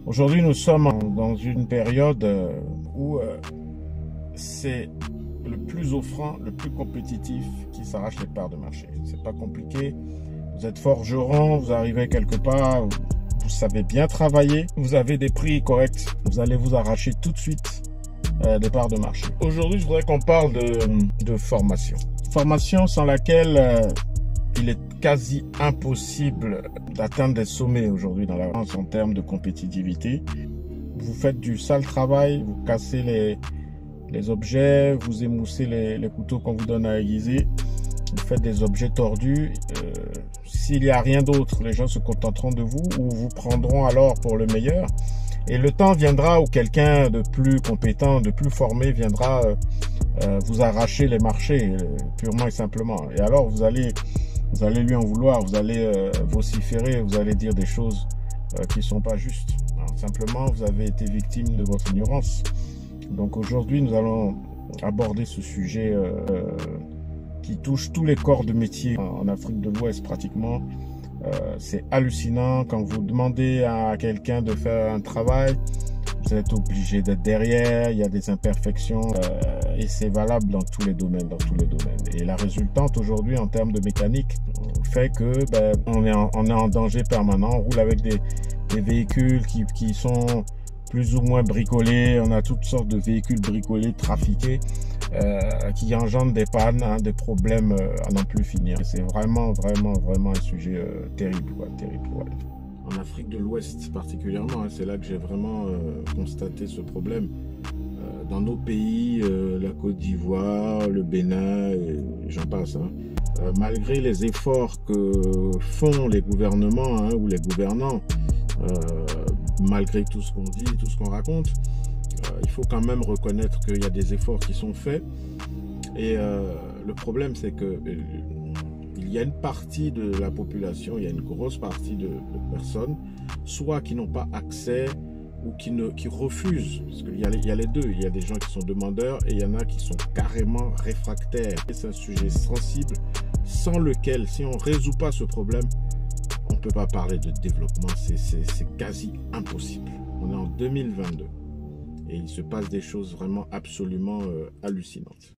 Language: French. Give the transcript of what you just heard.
Aujourd'hui, nous sommes dans une période où c'est le plus offrant, le plus compétitif qui s'arrache les parts de marché. C'est pas compliqué. Vous êtes forgeron, vous arrivez quelque part, vous savez bien travailler, vous avez des prix corrects, vous allez vous arracher tout de suite des parts de marché. Aujourd'hui, je voudrais qu'on parle de formation. Formation sans laquelle il est quasi impossible d'atteindre des sommets aujourd'hui dans la France en termes de compétitivité. Vous faites du sale travail, vous cassez les objets, vous émoussez les couteaux qu'on vous donne à aiguiser, vous faites des objets tordus. S'il n'y a rien d'autre, les gens se contenteront de vous ou vous prendront alors pour le meilleur. Et le temps viendra où quelqu'un de plus compétent, de plus formé viendra vous arracher les marchés purement et simplement. Et alors vous allez lui en vouloir, vous allez vociférer, vous allez dire des choses qui ne sont pas justes. Alors, simplement, vous avez été victime de votre ignorance. Donc aujourd'hui, nous allons aborder ce sujet qui touche tous les corps de métier en Afrique de l'Ouest pratiquement. C'est hallucinant quand vous demandez à quelqu'un de faire un travail, vous êtes obligé d'être derrière, il y a des imperfections et c'est valable dans tous les domaines, Et la résultante aujourd'hui en termes de mécanique fait que on est en danger permanent. On roule avec des véhicules qui sont plus ou moins bricolés. On a toutes sortes de véhicules bricolés, trafiqués, qui engendrent des pannes, des problèmes à n'en plus finir. C'est vraiment un sujet terrible, terrible. En Afrique de l'Ouest particulièrement, c'est là que j'ai vraiment constaté ce problème. Dans nos pays, la Côte d'Ivoire, le Bénin, et j'en passe, malgré les efforts que font les gouvernements ou les gouvernants, malgré tout ce qu'on dit, tout ce qu'on raconte, il faut quand même reconnaître qu'il y a des efforts qui sont faits. Et le problème, c'est que il y a une partie de la population, il y a une grosse partie de personnes, soit qui n'ont pas accès ou qui refusent, parce qu'il y a les deux, il y a des gens qui sont demandeurs et il y en a qui sont carrément réfractaires. C'est un sujet sensible sans lequel, si on ne résout pas ce problème, on ne peut pas parler de développement, c'est quasi impossible. On est en 2022 et il se passe des choses vraiment absolument hallucinantes.